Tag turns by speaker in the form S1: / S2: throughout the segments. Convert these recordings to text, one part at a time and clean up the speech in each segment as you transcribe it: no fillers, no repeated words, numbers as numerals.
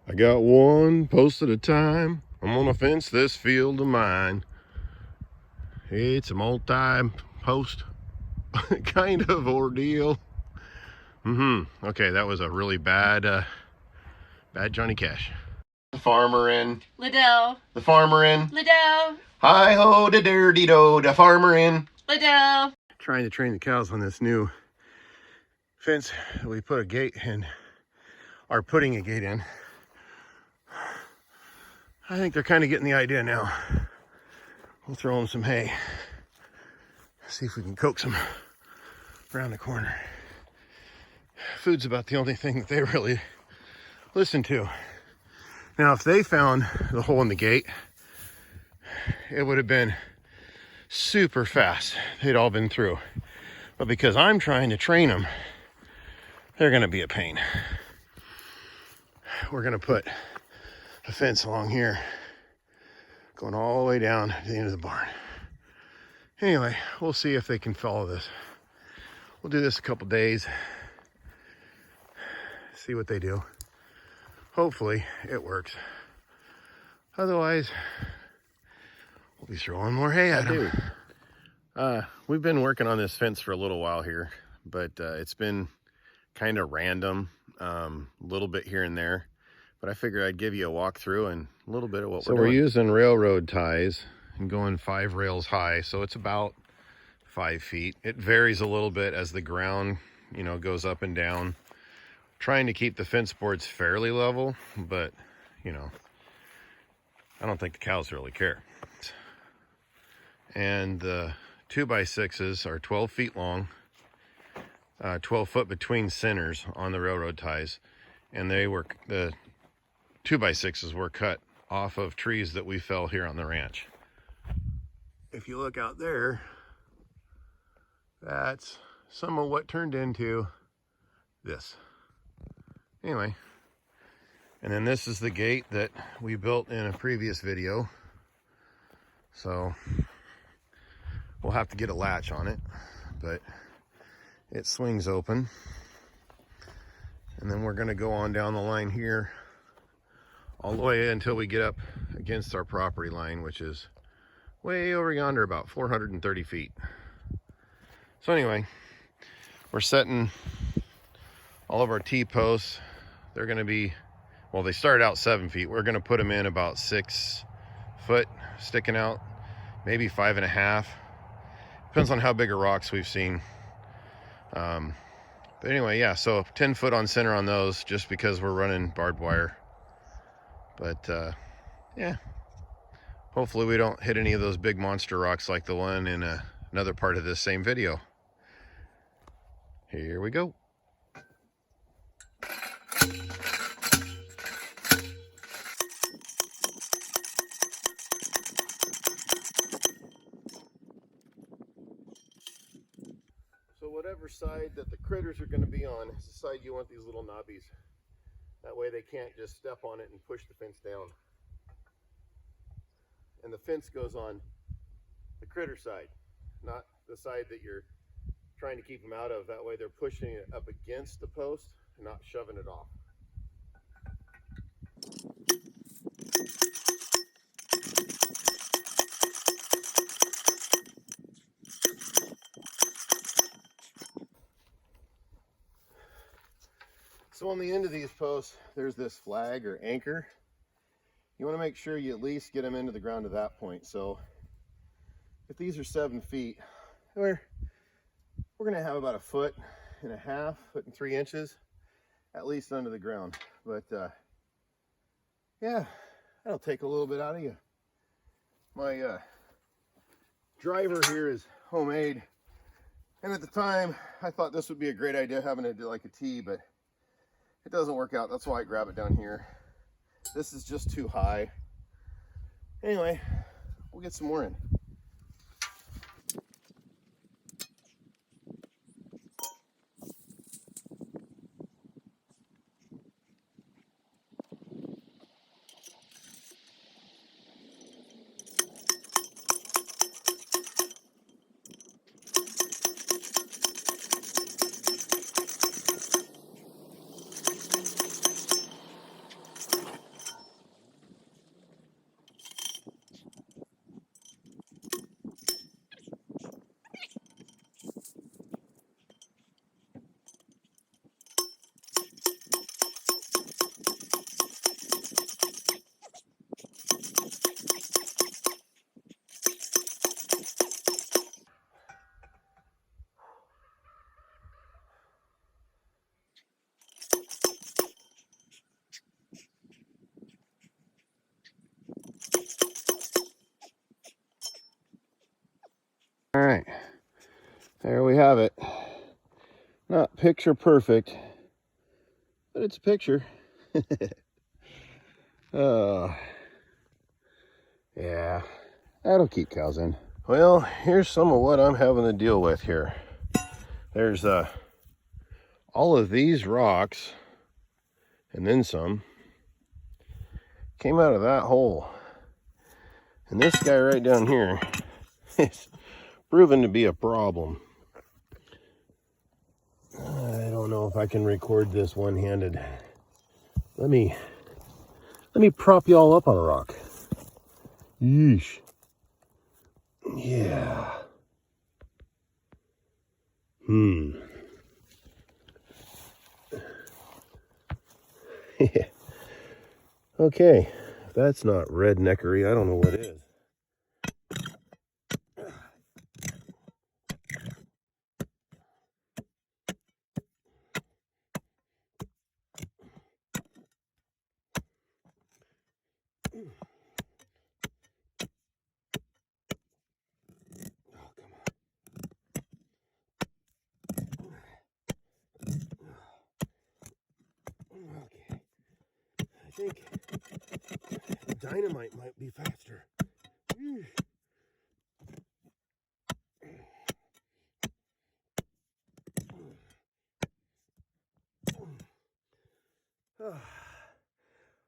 S1: I got one post at a time. I'm gonna fence this field of mine. It's a multi-post kind of ordeal. Okay, that was a really bad Johnny Cash. The farmer in.
S2: Liddell.
S1: The farmer in.
S2: Liddell.
S1: Hi-ho, da dirty do, the farmer in.
S2: Liddell.
S1: Trying to train the cows on this new fence. We put a gate in, or putting a gate in. I think they're kind of getting the idea now. We'll throw them some hay. See if we can coax them around the corner. Food's about the only thing that they really listen to. Now, if they found the hole in the gate, it would have been super fast. They'd all been through. But because I'm trying to train them, they're gonna be a pain. We're gonna put a fence along here, going all the way down to the end of the barn. Anyway, we'll see if they can follow this. We'll do this a couple days, see what they do. Hopefully it works. Otherwise, we'll be throwing more hay at them. We've been working on this fence for a little while here, but it's been kind of random, a little bit here and there. But I figured I'd give you a walkthrough and a little bit of what we're doing. So we're using railroad ties and going 5 rails high, so it's about 5 feet. It varies a little bit as the ground, goes up and down. Trying to keep the fence boards fairly level, but I don't think the cows really care. And the 2x6s are 12 feet long, 12 foot between centers on the railroad ties, and the 2x6s were cut off of trees that we fell here on the ranch. If you look out there, that's some of what turned into this. Anyway, and then this is the gate that we built in a previous video. So we'll have to get a latch on it, but it swings open. And then we're gonna go on down the line here all the way until we get up against our property line, which is way over yonder, about 430 feet. So anyway, we're setting all of our T-posts. They're gonna be, well, they start out 7 feet. We're gonna put them in about 6 foot sticking out, maybe 5.5. Depends on how big of rocks we've seen. But anyway, yeah, so 10 foot on center on those, just because we're running barbed wire. But yeah, hopefully we don't hit any of those big monster rocks like the one in another part of this same video. Here we go. So whatever side that the critters are going to be on is the side you want these little knobbies. That way they can't just step on it and push the fence down. And the fence goes on the critter side, not the side that you're trying to keep them out of. That way they're pushing it up against the post and not shoving it off. So on the end of these posts, there's this flag or anchor. You want to make sure you at least get them into the ground to that point. So if these are 7 feet, we're going to have about 1.5 foot, 1.5 foot and 3 inches at least under the ground. But yeah, that'll take a little bit out of you. My driver here is homemade, and at the time I thought this would be a great idea, having it like a T, but it doesn't work out. That's why I grab it down here. This is just too high. Anyway, we'll get some more in. right, there we have it. Not picture perfect, but it's a picture. Oh, yeah, that'll keep cows in. Well, here's some of what I'm having to deal with here. There's all of these rocks, and then some, came out of that hole. And this guy right down here is proven to be a problem. I don't know if I can record this one-handed. Let me prop you all up on a rock. Yeesh. Yeah. Okay, if that's not redneckery, I don't know what is. Oh, come on. Okay. I think dynamite might be faster.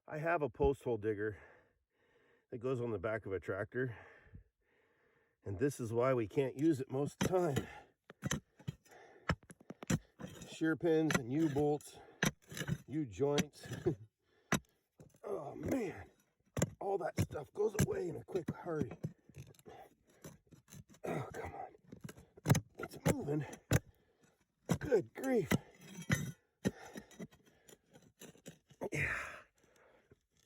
S1: I have a post hole digger that goes on the back of a tractor, and this is why we can't use it most of the time. Shear pins and U-bolts, U-joints. Oh man, all that stuff goes away in a quick hurry. Oh, come on. It's moving. Good grief. Yeah.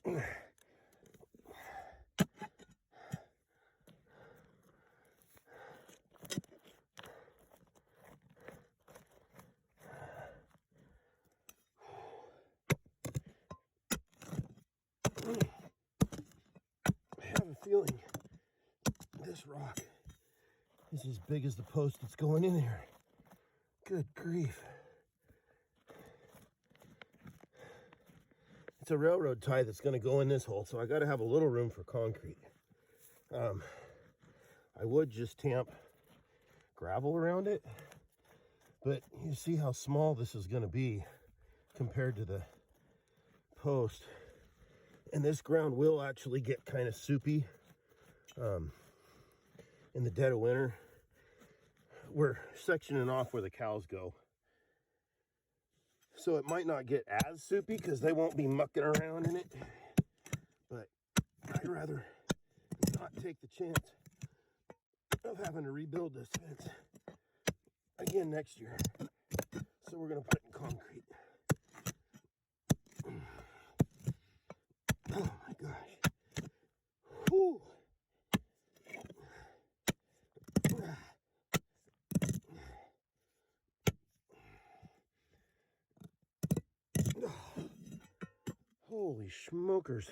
S1: I have a feeling this rock is as big as the post that's going in here. Good grief. It's a railroad tie that's going to go in this hole, so I got to have a little room for concrete. I would just tamp gravel around it, but you see how small this is going to be compared to the post. And this ground will actually get kind of soupy in the dead of winter. We're sectioning off where the cows go, so it might not get as soupy because they won't be mucking around in it, but I'd rather not take the chance of having to rebuild this fence again next year. So we're going to put in concrete. Oh my gosh. Whew. Holy smokers.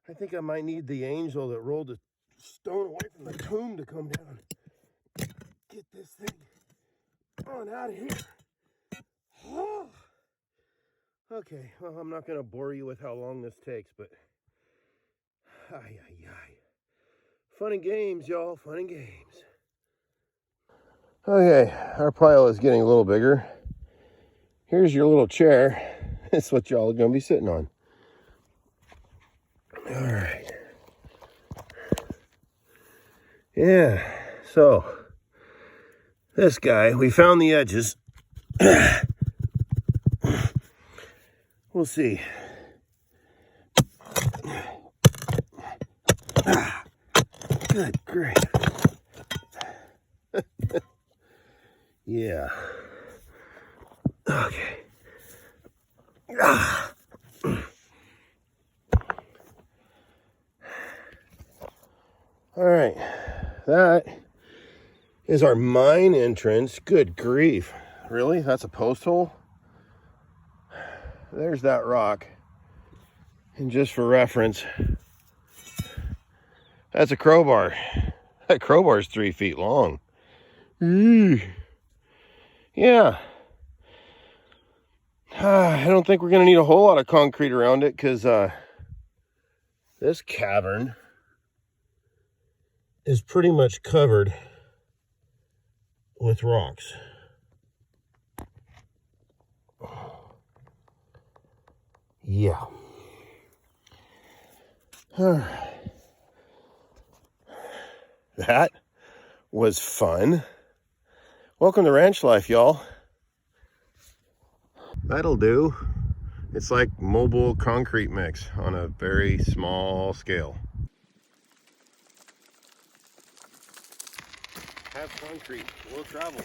S1: I think I might need the angel that rolled the stone away from the tomb to come down. Get this thing on out of here. Oh. Okay, well, I'm not going to bore you with how long this takes, but fun and games, y'all, fun and games. Okay, our pile is getting a little bigger. Here's your little chair. It's what y'all are going to be sitting on. All right. Yeah, so this guy, we found the edges. We'll see. Good grief. Yeah. Okay. All right. That is our mine entrance. Good grief. Really? That's a post hole? There's that rock. And just for reference, that's a crowbar. That crowbar's 3 feet long. Yeah. I don't think we're going to need a whole lot of concrete around it because this cavern is pretty much covered with rocks. Yeah. That was fun. Welcome to ranch life, y'all. That'll do. It's like mobile concrete mix on a very small scale. Have concrete, will travel.